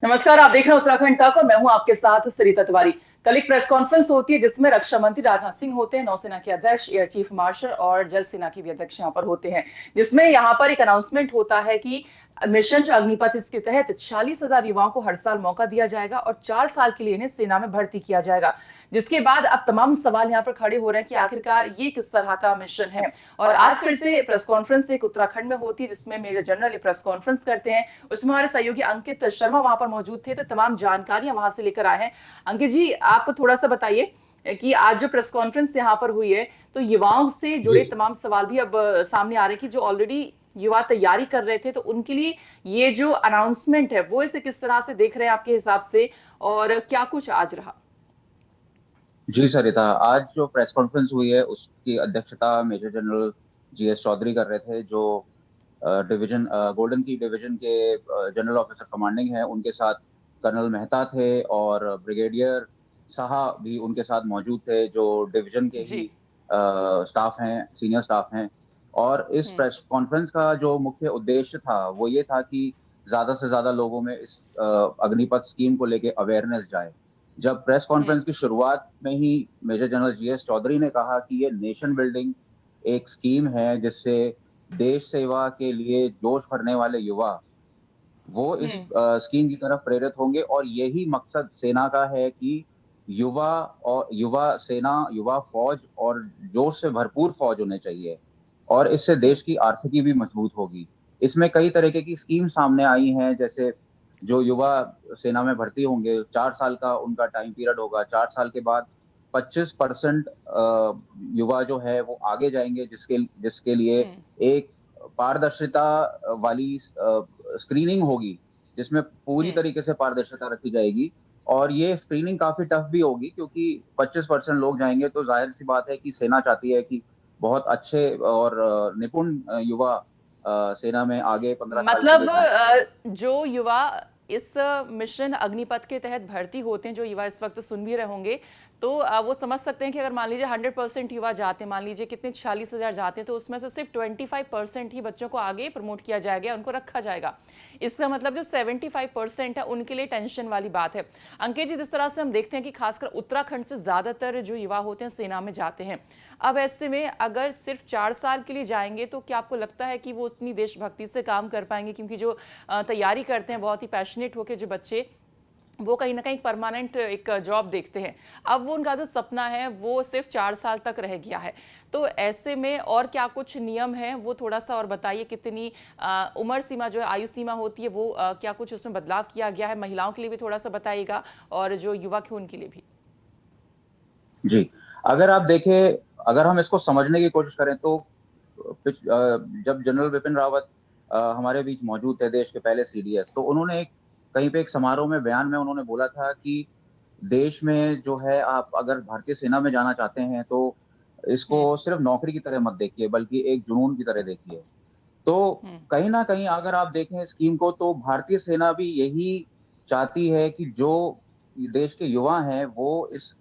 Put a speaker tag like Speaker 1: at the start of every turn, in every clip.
Speaker 1: नमस्कार, आप देख रहे हैं उत्तराखंड तक और मैं हूं आपके साथ सरिता तिवारी। कल एक प्रेस कॉन्फ्रेंस होती है जिसमें रक्षा मंत्री राजनाथ सिंह होते हैं, नौसेना के अध्यक्ष, एयर चीफ मार्शल और जल सेना के भी अध्यक्ष यहाँ पर होते हैं, जिसमें यहाँ पर एक अनाउंसमेंट होता है कि मिशन जो अग्निपथ, इसके तहत 46,000 युवाओं को हर साल मौका दिया जाएगा और 4 साल के लिए इन्हें सेना में भर्ती किया जाएगा। जिसके बाद अब तमाम सवाल यहाँ पर खड़े हो रहे हैं कि आखिरकार ये किस तरह का मिशन है। और आज फिर से प्रेस कॉन्फ्रेंस एक उत्तराखंड में होती है जिसमें मेजर जनरल ये प्रेस कॉन्फ्रेंस करते हैं। उसमें हमारे सहयोगी अंकित शर्मा वहां पर मौजूद थे, तो तमाम जानकारियां वहां से लेकर आए हैं। अंकित जी, आप थोड़ा सा बताइए कि आज जो प्रेस कॉन्फ्रेंस यहाँ पर हुई है, तो युवाओं से
Speaker 2: जी
Speaker 1: जुड़े तमाम सवाल भी अब सामने आ रहे हैं कि जो ऑलरेडी युवा तैयारी कर रहे थे, तो उनके लिए ये जो अनाउंसमेंट है वो इसे किस तरह से देख रहे हैं आपके हिसाब से, और क्या कुछ आज रहा।
Speaker 2: जी सरिता, आज जो प्रेस कॉन्फ्रेंस हुई है उसकी अध्यक्षता मेजर जनरल जीएस चौधरी कर रहे थे, जो डिवीजन गोल्डन की डिवीजन के जनरल ऑफिसर कमांडिंग है। उनके साथ कर्नल मेहता थे और ब्रिगेडियर साहा भी उनके साथ मौजूद थे, जो डिवीजन के ही
Speaker 1: जी।
Speaker 2: स्टाफ हैं, सीनियर स्टाफ हैं। और इस
Speaker 1: हम्म।
Speaker 2: प्रेस कॉन्फ्रेंस का जो मुख्य उद्देश्य था वो ये था कि ज्यादा से ज्यादा लोगों में इस अग्निपथ स्कीम को लेके अवेयरनेस जाए। जब प्रेस
Speaker 1: हम्म।
Speaker 2: कॉन्फ्रेंस की शुरुआत में ही मेजर जनरल जीएस चौधरी ने कहा कि ये नेशन बिल्डिंग एक स्कीम है जिससे देश सेवा के लिए जोश भरने वाले युवा वो इस
Speaker 1: हम्म।
Speaker 2: स्कीम की तरफ प्रेरित होंगे, और यही मकसद सेना का है कि युवा और युवा सेना, युवा फौज और जोश से भरपूर फौज होने चाहिए। और इससे
Speaker 1: हम्म।
Speaker 2: देश की आर्थिकी भी मजबूत होगी। इसमें कई तरीके की स्कीम सामने आई हैं, जैसे जो युवा सेना में भर्ती होंगे, 4 साल का उनका टाइम पीरियड होगा। 4 साल के बाद 25% युवा जो है वो आगे जाएंगे, जिसके जिसके लिए
Speaker 1: हम्म।
Speaker 2: एक पारदर्शिता वाली स्क्रीनिंग होगी, जिसमें पूरी
Speaker 1: हम्म।
Speaker 2: तरीके से पारदर्शिता रखी जाएगी। और ये स्क्रीनिंग काफी टफ भी होगी, क्योंकि 25% लोग जाएंगे तो जाहिर सी बात है कि सेना चाहती है कि बहुत अच्छे और निपुण युवा सेना में आगे 15 साल के लिए
Speaker 1: मतलब
Speaker 2: जाएं।
Speaker 1: जो युवा इस मिशन अग्निपथ के तहत भर्ती होते हैं, जो युवा इस वक्त सुन भी रहे होंगे, तो वो समझ सकते हैं कि अगर मान लीजिए 100% युवा जाते हैं, मान लीजिए कितने 46,000 जाते हैं, तो उसमें से सिर्फ 25% ही बच्चों को आगे प्रमोट किया जाएगा, उनको रखा जाएगा। इसका मतलब जो 75% है उनके लिए टेंशन वाली बात है। अंकित जी, जिस तरह से हम देखते हैं कि खासकर उत्तराखंड से ज्यादातर जो युवा होते हैं सेना में जाते हैं, अब ऐसे में अगर सिर्फ 4 साल के लिए जाएंगे तो क्या आपको लगता है कि वो उतनी देशभक्ति से काम कर पाएंगे? क्योंकि जो तैयारी करते हैं बहुत ही पैशनेट होकर जो बच्चे, वो कहीं ना कहीं परमानेंट एक जॉब देखते हैं। अब वो उनका जो सपना है वो सिर्फ 4 साल तक रह गया है। तो ऐसे में और क्या कुछ नियम है वो थोड़ा सा और बताइए। कितनी उम्र सीमा जो है, आयु सीमा होती है, वो क्या कुछ उसमें बदलाव किया गया है? महिलाओं के लिए भी थोड़ा सा बताइएगा, और जो युवक है उनके लिए भी।
Speaker 2: जी, अगर आप देखें, अगर हम इसको समझने की कोशिश करें तो जब जनरल बिपिन रावत हमारे बीच मौजूद थे, देश के पहले सीडीएस, तो उन्होंने कहीं पे एक समारोह में बयान में उन्होंने बोला था कि देश में जो है, आप अगर भारतीय सेना में जाना चाहते हैं तो इसको
Speaker 1: हम्म।
Speaker 2: सिर्फ नौकरी की तरह मत देखिए, बल्कि एक जुनून की तरह देखिए। तो
Speaker 1: हम्म।
Speaker 2: कहीं ना कहीं अगर आप देखें स्कीम को, तो भारतीय सेना भी यही चाहती है कि जो देश के युवा हैं वो इस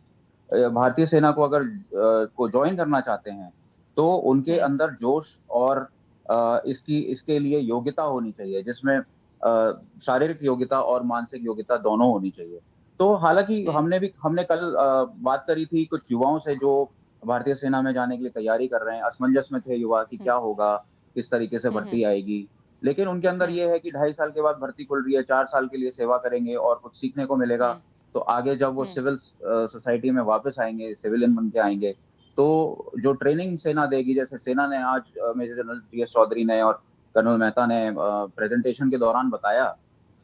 Speaker 2: भारतीय सेना को अगर को ज्वाइन करना चाहते हैं, तो उनके
Speaker 1: हम्म।
Speaker 2: अंदर जोश और इसकी इसके लिए योग्यता होनी चाहिए, जिसमें शारीरिक योग्यता और मानसिक योग्यता दोनों होनी चाहिए। तो हालांकि
Speaker 1: हम्म।
Speaker 2: हमने कल बात करी थी कुछ युवाओं से जो भारतीय सेना में जाने के लिए तैयारी कर रहे हैं। असमंजस में थे युवा कि
Speaker 1: हम्म।
Speaker 2: क्या होगा, किस तरीके से
Speaker 1: हम्म।
Speaker 2: भर्ती आएगी। लेकिन उनके अंदर
Speaker 1: हम्म।
Speaker 2: ये है कि 2.5 साल के बाद भर्ती खुल रही है, 4 साल के लिए सेवा करेंगे और कुछ सीखने को मिलेगा।
Speaker 1: हम्म।
Speaker 2: तो आगे जब वो
Speaker 1: हम्म।
Speaker 2: सिविल सोसाइटी में वापस आएंगे, सिविलियन बन के आएंगे, तो जो ट्रेनिंग सेना देगी, जैसे सेना ने आज मेजर जनरल जीएस चौधरी ने और कर्नल मेहता ने प्रेजेंटेशन के दौरान बताया,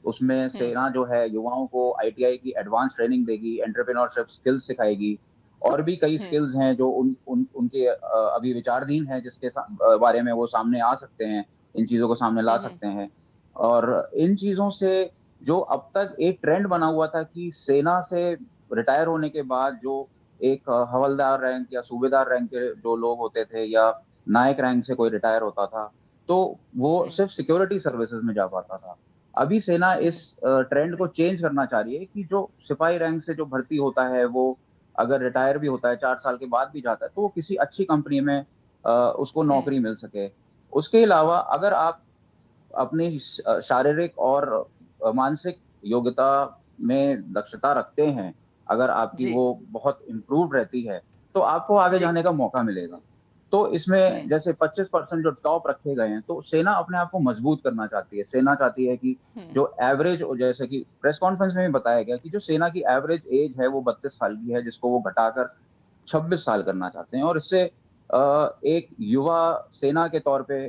Speaker 2: उसमें
Speaker 1: हम्म।
Speaker 2: सेना जो है युवाओं को आईटीआई की एडवांस ट्रेनिंग देगी, एंटरप्रेन्योरशिप स्किल्स सिखाएगी। और भी कई
Speaker 1: हम्म।
Speaker 2: स्किल्स हैं जो उनके अभी विचारधीन है, जिसके बारे में वो सामने आ सकते हैं, इन चीजों को सामने ला
Speaker 1: हम्म।
Speaker 2: सकते हैं। और इन चीजों से जो अब तक एक ट्रेंड बना हुआ था कि सेना से रिटायर होने के बाद जो एक हवलदार रैंक या सूबेदार रैंक के जो लोग होते थे, या नायक रैंक से कोई रिटायर होता था, तो वो
Speaker 1: हम्म।
Speaker 2: सिर्फ सिक्योरिटी सर्विसेज में जा पाता था। अभी सेना इस
Speaker 1: हम्म।
Speaker 2: ट्रेंड को चेंज करना चाह रही है कि जो सिपाही रैंक से जो भर्ती होता है, वो अगर रिटायर भी होता है, 4 साल के बाद भी जाता है, तो वो किसी अच्छी कंपनी में उसको
Speaker 1: हम्म।
Speaker 2: नौकरी मिल सके। उसके अलावा अगर आप अपनी शारीरिक और मानसिक योग्यता में दक्षता रखते हैं, अगर आपकी
Speaker 1: जी।
Speaker 2: वो बहुत इम्प्रूव्ड रहती है, तो आपको आगे
Speaker 1: जी।
Speaker 2: जाने का मौका मिलेगा। तो इसमें जैसे 25% जो टॉप रखे गए हैं, तो सेना अपने आप को मजबूत करना चाहती है। सेना चाहती है कि
Speaker 1: हुँ।
Speaker 2: जो एवरेज, जैसे कि प्रेस कॉन्फ्रेंस में भी बताया गया कि जो सेना की एवरेज एज है वो 32 साल की है, जिसको वो घटाकर 26 साल करना चाहते हैं, और इससे एक युवा सेना के तौर पे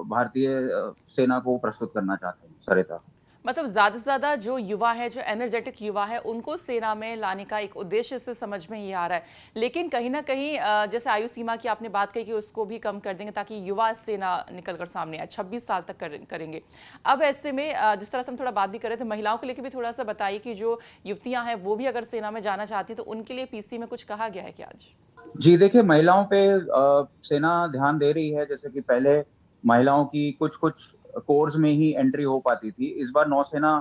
Speaker 2: भारतीय सेना को प्रस्तुत करना चाहते हैं सरिता।
Speaker 1: मतलब ज़्यादा से ज़्यादा जो युवा है, जो एनर्जेटिक युवा है, उनको सेना में लाने का एक उद्देश्य से समझ में ये आ रहा है। लेकिन कहीं न कहीं जैसे आयु सीमा की आपने बात कही कि उसको भी कम कर देंगे ताकि युवा सेना निकल कर सामने आए, 26 साल तक करेंगे। अब ऐसे में जिस तरह से हम थोड़ा बात भी कर रहे थे, महिलाओं को लेके भी थोड़ा-सा बताइए कि जो युवतियाँ हैं, वो भी अगर सेना में जाना चाहती हैं, तो उनके लिए पीसी में कुछ कहा गया है क्या आज?
Speaker 2: जी, देखिए, महिलाओं पे सेना ध्यान दे रही है। जैसे कि पहले महिलाओं की कुछ-कुछ कोर्स में ही एंट्री हो पाती थी। इस बार नौसेना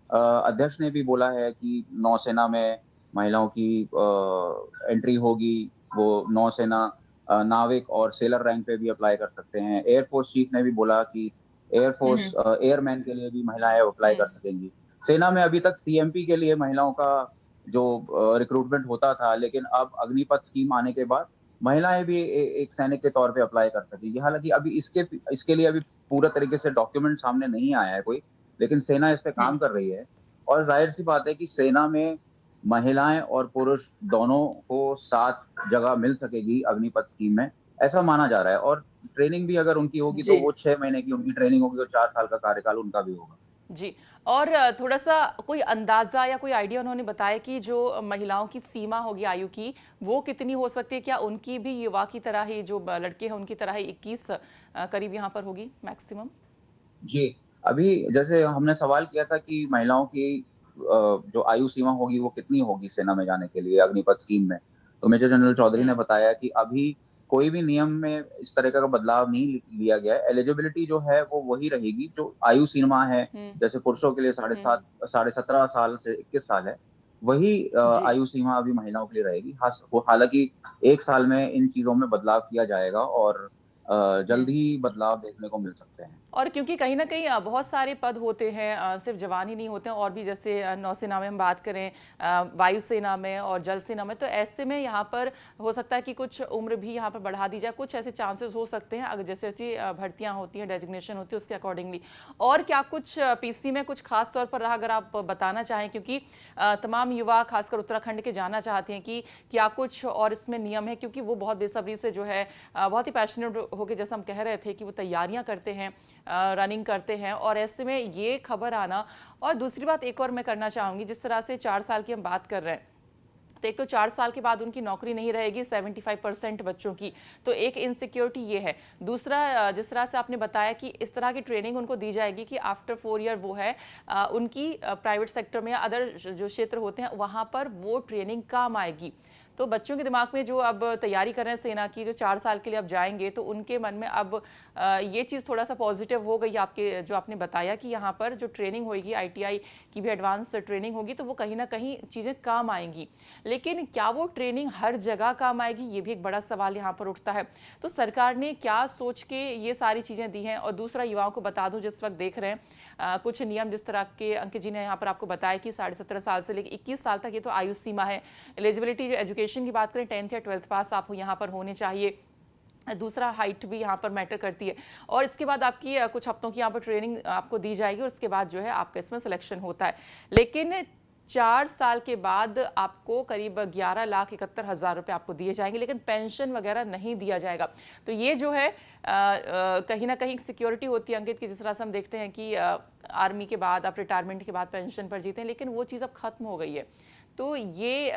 Speaker 2: अध्यक्ष ने भी बोला है कि नौसेना में महिलाओं की एंट्री होगी। वो नौसेना नाविक और सेलर रैंक पे भी अप्लाई कर सकते हैं। एयर फोर्स चीफ ने भी बोला कि एयर
Speaker 1: हुँ,
Speaker 2: फोर्स
Speaker 1: हुँ।
Speaker 2: एयरमैन के लिए भी महिलाएँ अप्लाई कर
Speaker 1: हुँ।
Speaker 2: सकेंगी। सेना में अभी तक सीएमपी के लिए महिलाओं का जो रिक्रूटमेंट होता था, लेकिन अब अग्निपथ स्कीम आने के बाद महिलाएं भी एक सैनिक के तौर पे अप्लाई कर सकेंगी। हालांकि अभी इसके लिए अभी पूरा तरीके से डॉक्यूमेंट सामने नहीं आया है कोई, लेकिन सेना इस पे
Speaker 1: हुँ।
Speaker 2: काम कर रही है। और जाहिर सी बात है कि सेना में महिलाएं और पुरुष दोनों को साथ जगह मिल सकेगी अग्निपथ स्कीम में, ऐसा माना जा रहा है। और ट्रेनिंग भी अगर उनकी होगी तो
Speaker 1: जी।
Speaker 2: वो 6 महीने की उनकी ट्रेनिंग होगी और 4 साल का कार्यकाल उनका भी होगा।
Speaker 1: जी। और थोड़ा-सा कोई अंदाज़ा या कोई आइडिया उन्होंने बताया कि जो महिलाओं की सीमा होगी आयु की, वो कितनी हो सकती है? क्या उनकी भी युवा की तरह ही जो लड़के हैं उनकी तरह ही 21 करीब यहाँ पर होगी मैक्सिमम?
Speaker 2: जी, अभी जैसे हमने सवाल किया था कि महिलाओं की जो आयु सीमा होगी वो कितनी होगी सेना में जाने के लिए अग्निपथ स्कीम में। तो मेजर जनरल चौधरी ने
Speaker 1: हुँ।
Speaker 2: बताया कि अभी कोई भी नियम में इस तरह का बदलाव नहीं लिया गया है। एलिजिबिलिटी जो है वो वही रहेगी जो आयु सीमा है।
Speaker 1: हुँ।
Speaker 2: जैसे पुरुषों के लिए साढ़े
Speaker 1: हुँ,
Speaker 2: सात
Speaker 1: हुँ।
Speaker 2: साढ़े 17 साल से 21 साल है, वही
Speaker 1: जी।
Speaker 2: आयु सीमा अभी महिलाओं के लिए रहेगी। हालाँकि 1 साल में इन चीज़ों में बदलाव किया जाएगा और
Speaker 1: हुँ।
Speaker 2: जल्द ही बदलाव देखने को मिल सकते हैं।
Speaker 1: और क्योंकि कहीं न कहीं बहुत सारे पद होते हैं, सिर्फ़ जवान ही नहीं होते हैं और भी जैसे नौसेना में हम बात करें, वायुसेना में और जल सेना में, तो ऐसे में यहाँ पर हो सकता है कि कुछ उम्र भी यहाँ पर बढ़ा दी जाए, कुछ ऐसे चांसेस हो सकते हैं अगर जैसे-जैसी भर्तियाँ होती हैं, डेज़िग्नेशन होती है उसके अकॉर्डिंगली। और क्या कुछ पीसी में कुछ ख़ास तौर पर रहा अगर आप बताना चाहें क्योंकि तमाम युवा ख़ासकर उत्तराखंड के जानना चाहते हैं कि क्या कुछ और इसमें नियम है क्योंकि वो बहुत बेसब्री से जो है बहुत ही पैशनेट होके जैसा हम कह रहे थे कि वो तैयारियाँ करते हैं, रनिंग करते हैं और ऐसे में ये खबर आना। और दूसरी बात एक और मैं करना चाहूँगी, जिस तरह से 4 साल की हम बात कर रहे हैं, तो एक तो 4 साल के बाद उनकी नौकरी नहीं रहेगी 75% बच्चों की, तो एक इनसिक्योरिटी ये है। दूसरा जिस तरह से आपने बताया कि इस तरह की ट्रेनिंग उनको दी जाएगी कि आफ्टर 4 ईयर वो है उनकी प्राइवेट सेक्टर में या अदर जो क्षेत्र होते हैं वहाँ पर वो ट्रेनिंग काम आएगी। तो बच्चों के दिमाग में जो अब तैयारी कर रहे हैं सेना की, जो 4 साल के लिए अब जाएँगे, तो उनके मन में अब ये चीज़ थोड़ा-सा पॉजिटिव हो गई आपके जो आपने बताया कि यहाँ पर जो ट्रेनिंग होएगी आईटीआई की भी एडवांस ट्रेनिंग होगी, तो वो कहीं न कहीं चीज़ें काम आएँगी। लेकिन क्या वो ट्रेनिंग हर जगह काम आएगी, ये भी एक बड़ा सवाल यहाँ पर उठता है। तो सरकार ने क्या सोच के ये सारी चीज़ें दी हैं? और दूसरा युवाओं को बता दूँ जिस वक़्त देख रहे हैं कुछ नियम जिस तरह के अंकित जी ने यहाँ पर आपको बताया कि 17.5 साल से लेकर 21 साल तक ये तो आयु सीमा है। एलिजिबिलिटी जो एजुकेशन की बात करें 10th या 12th पास आप यहाँ पर होने चाहिए। दूसरा हाइट भी यहाँ पर मैटर करती है और इसके बाद आपकी कुछ हफ्तों की यहाँ पर ट्रेनिंग आपको दी जाएगी और उसके बाद जो है आपका इसमें सिलेक्शन होता है। लेकिन 4 साल के बाद आपको करीब 11,71,000 रुपए आपको दिए जाएंगे, लेकिन पेंशन वगैरह नहीं दिया जाएगा। तो ये जो है कहीं ना कहीं सिक्योरिटी होती है अंकित की, जिस तरह से हम देखते हैं कि आर्मी के बाद आप रिटायरमेंट के बाद पेंशन पर जीते हैं, लेकिन वो चीज़ अब खत्म हो गई है। तो ये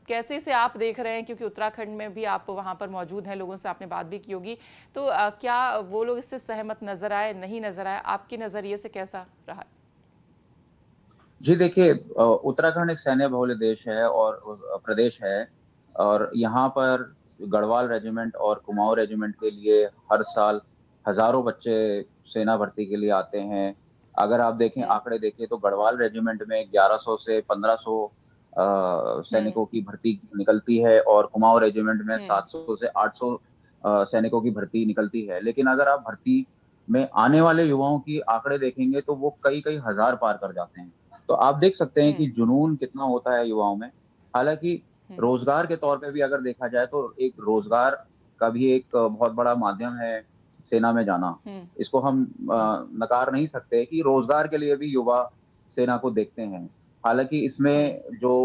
Speaker 1: कैसे से आप देख रहे हैं क्योंकि उत्तराखंड में भी आप वहाँ पर मौजूद हैं, लोगों से आपने बात भी की होगी, तो क्या वो लोग इससे सहमत नजर आए, नहीं नजर आए, आपके नज़रिए से कैसा रहा?
Speaker 2: जी, देखिए, उत्तराखंड एक सैन्य बहुल्य देश है और प्रदेश है, और यहाँ पर गढ़वाल रेजिमेंट और कुमाऊँ रेजिमेंट के लिए हर साल हज़ारों बच्चे सेना भर्ती के लिए आते हैं। अगर आप देखें,
Speaker 1: हम्म।
Speaker 2: आंकड़े देखें, तो गढ़वाल रेजिमेंट में 1100 से 1500
Speaker 1: हम्म।
Speaker 2: सैनिकों की भर्ती निकलती है और कुमाऊँ रेजिमेंट में
Speaker 1: हम्म।
Speaker 2: 700 से 800 सैनिकों की भर्ती निकलती है। लेकिन अगर आप भर्ती में आने वाले युवाओं की आंकड़े देखेंगे, तो वो कई-कई हज़ार पार कर जाते हैं। तो आप देख सकते हैं कि जुनून कितना होता है युवाओं में। हालाँकि रोज़गार के तौर पे भी अगर देखा जाए तो एक रोज़गार का भी एक बहुत बड़ा माध्यम है सेना में जाना। इसको हम नकार नहीं सकते कि रोज़गार के लिए भी युवा सेना को देखते हैं। हालाँकि इसमें जो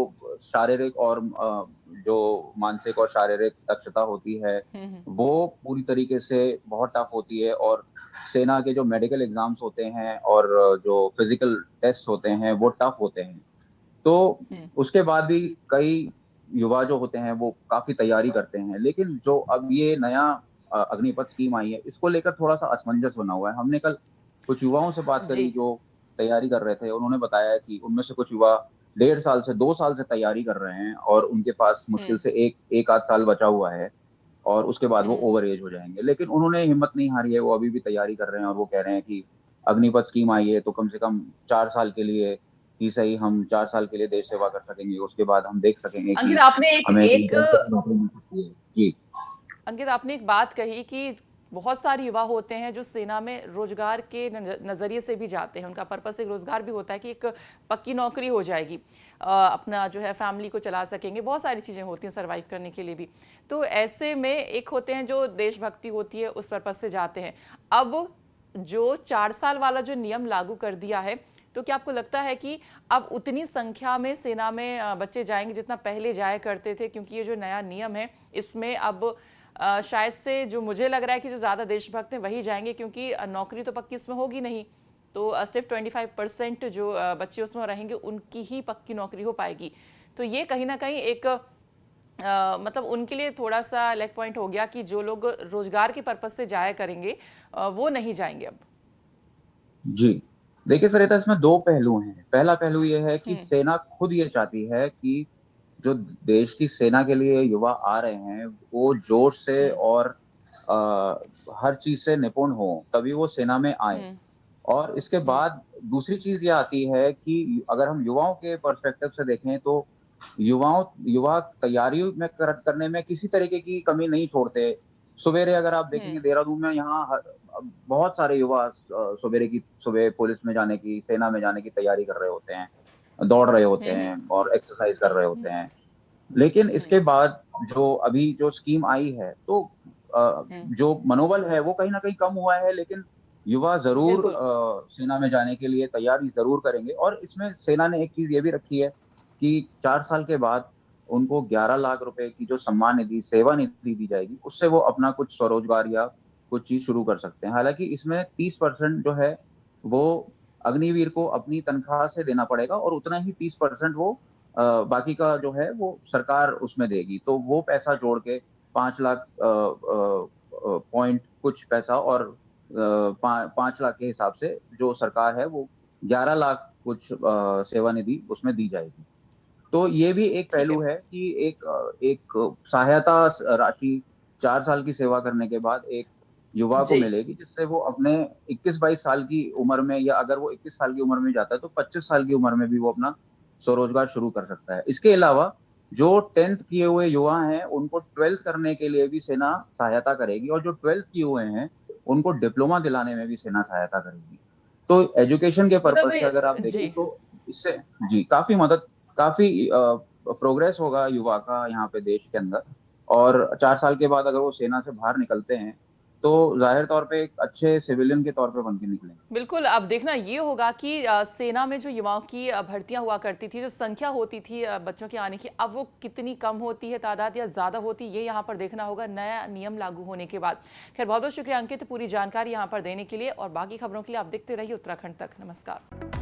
Speaker 2: शारीरिक और जो मानसिक और शारीरिक दक्षता होती है, वो पूरी तरीके से बहुत टफ होती है और सेना के जो मेडिकल एग्ज़ाम्स होते हैं और जो फिज़िकल टेस्ट होते हैं, वो टफ होते हैं। तो उसके बाद भी कई युवा जो होते हैं, वो काफ़ी तैयारी करते हैं। लेकिन जो अब ये नया अग्निपथ स्कीम आई है, इसको लेकर थोड़ा-सा असमंजस बना हुआ है। हमने कल कुछ युवाओं से बात
Speaker 1: जी।
Speaker 2: करी जो तैयारी कर रहे थे, उन्होंने बताया कि उनमें से कुछ युवा 1.5 साल से 2 साल से तैयारी कर रहे हैं और उनके पास मुश्किल से 1 आध साल बचा हुआ है और उसके बाद वो ओवर एज हो जाएँगे। लेकिन उन्होंने हिम्मत नहीं हारी है, वो अभी भी तैयारी कर रहे हैं और वो कह रहे हैं कि अग्निपथ स्कीम आई है, तो कम से कम 4 साल के लिए ही सही हम 4 साल के लिए देश सेवा कर सकेंगे, उसके बाद हम देख सकेंगे
Speaker 1: अंकित,
Speaker 2: कि
Speaker 1: आपने एक
Speaker 2: हमें कहीं
Speaker 1: एक
Speaker 2: नौकरी मिल सकती है। जी।
Speaker 1: अंकित, आपने एक बात कही कि बहुत सारे युवा होते हैं जो सेना में रोजगार के नजरिए से भी जाते हैं। उनका पर्पस एक रोजगार भी होता है कि एक पक्की नौकरी हो जाएगी, अपना जो है फैमिली को चला सकेंगे, बहुत सारी चीज़ें होती हैं सर्वाइव करने के लिए भी। तो ऐसे में एक होते हैं जो देशभक्ति होती है उस पर्पस से जाते हैं। अब जो 4 साल वाला जो नियम लागू कर दिया है, तो क्या आपको लगता है कि अब उतनी संख्या में सेना में बच्चे जाएंगे जितना पहले जाया करते थे? क्योंकि ये जो नया नियम है इसमें अब शायद से जो मुझे लग रहा है कि जो ज़्यादा देशभक्त हैं वही जाएंगे, क्योंकि नौकरी तो पक्की इसमें होगी नहीं। तो सिर्फ 25% जो बच्चे उसमें रहेंगे उनकी ही पक्की नौकरी हो पाएगी। तो ये कहीं ना कहीं एक मतलब उनके लिए थोड़ा सा लेग पॉइंट हो गया कि जो लोग रोजगार के पर्पज से जाया करेंगे वो नहीं जाएंगे अब।
Speaker 2: जी। देखिए सरिता, इसमें 2 पहलू हैं। पहला पहलू ये है कि
Speaker 1: हम्म।
Speaker 2: सेना खुद ये चाहती है कि जो देश की सेना के लिए युवा आ रहे हैं, वो जोश से
Speaker 1: हम्म।
Speaker 2: और हर चीज़ से निपुण हों, तभी वो सेना में आएँ।
Speaker 1: हम्म।
Speaker 2: और इसके
Speaker 1: हम्म।
Speaker 2: बाद दूसरी चीज़ ये आती है कि अगर हम युवाओं के पर्सपेक्टिव से देखें तो युवा तैयारी में करने में किसी तरीके की कमी नहीं छोड़ते। सवेरे अगर आप देखेंगे
Speaker 1: हम्म।
Speaker 2: देहरादून में यहाँ बहुत सारे युवा सुबह पुलिस में जाने की, सेना में जाने की तैयारी कर रहे होते हैं, दौड़ रहे होते
Speaker 1: हम्म।
Speaker 2: हैं और एक्सरसाइज़ कर रहे
Speaker 1: हम्म।
Speaker 2: होते हैं। लेकिन
Speaker 1: हम्म।
Speaker 2: इसके बाद जो अभी जो स्कीम आई है, तो
Speaker 1: हम्म।
Speaker 2: जो मनोबल है वो कहीं न कहीं कम हुआ है, लेकिन युवा ज़रूर
Speaker 1: बिल्कुल।
Speaker 2: सेना में जाने के लिए तैयारी ज़रूर करेंगे और इसमें सेना ने एक चीज़ ये भी रखी है कि 4 साल के बाद उनको 11 लाख रुपए की जो सम्मान निधि, सेवा निधि दी जाएगी, उससे वो अपना कुछ स्वरोज़गार या कुछ चीज़ शुरू कर सकते हैं। हालाँकि इसमें 30% जो है, वो अग्निवीर को अपनी तनख्वाह से देना पड़ेगा और उतना ही 30% वो बाकी का जो है वो सरकार उसमें देगी। तो वो पैसा जोड़ के 5 लाख पॉइंट कुछ पैसा और 5 लाख के हिसाब से जो सरकार है वो 11 लाख कुछ सेवानिधि उसमें दी जाएगी। तो ये भी एक
Speaker 1: ठीक है।
Speaker 2: पहलू है कि एक सहायता राशि 4 साल की सेवा करने के बाद एक युवा को
Speaker 1: जी।
Speaker 2: मिलेगी, जिससे वो अपने 21-22 साल की उम्र में या अगर वो 21 साल की उम्र में जाता है, तो 25 साल की उम्र में भी वो अपना स्वरोज़गार शुरू कर सकता है। इसके अलावा जो 10th किए हुए युवा हैं, उनको 12th करने के लिए भी सेना सहायता करेगी और जो 12th किए हुए हैं, उनको डिप्लोमा दिलाने में भी सेना सहायता करेगी। तो एजुकेशन के पर्पज़ से अगर आप
Speaker 1: मतलब
Speaker 2: देखें
Speaker 1: जी।
Speaker 2: तो इससे जी, काफ़ी प्रोग्रेस होगा युवा का यहाँ पे देश के अंदर और 4 साल के बाद अगर वो सेना से बाहर निकलते हैं, तो ज़ाहिर तौर पे एक अच्छे सिविलियन के तौर पे बन के निकलेंगे।
Speaker 1: बिल्कुल, अब देखना ये होगा कि सेना में जो युवाओं की भर्तियां हुआ करती थी, जो संख्या होती थी बच्चों के आने की, अब वो कितनी कम होती है तादाद या ज़्यादा होती है, ये यहाँ पर देखना होगा नया नियम लागू होने के बाद। खैर, बहुत बहुत शुक्रिया अंकित पूरी जानकारी यहाँ पर देने के लिए, और बाकी खबरों के लिए आप देखते रहिए उत्तराखंड तक। नमस्कार।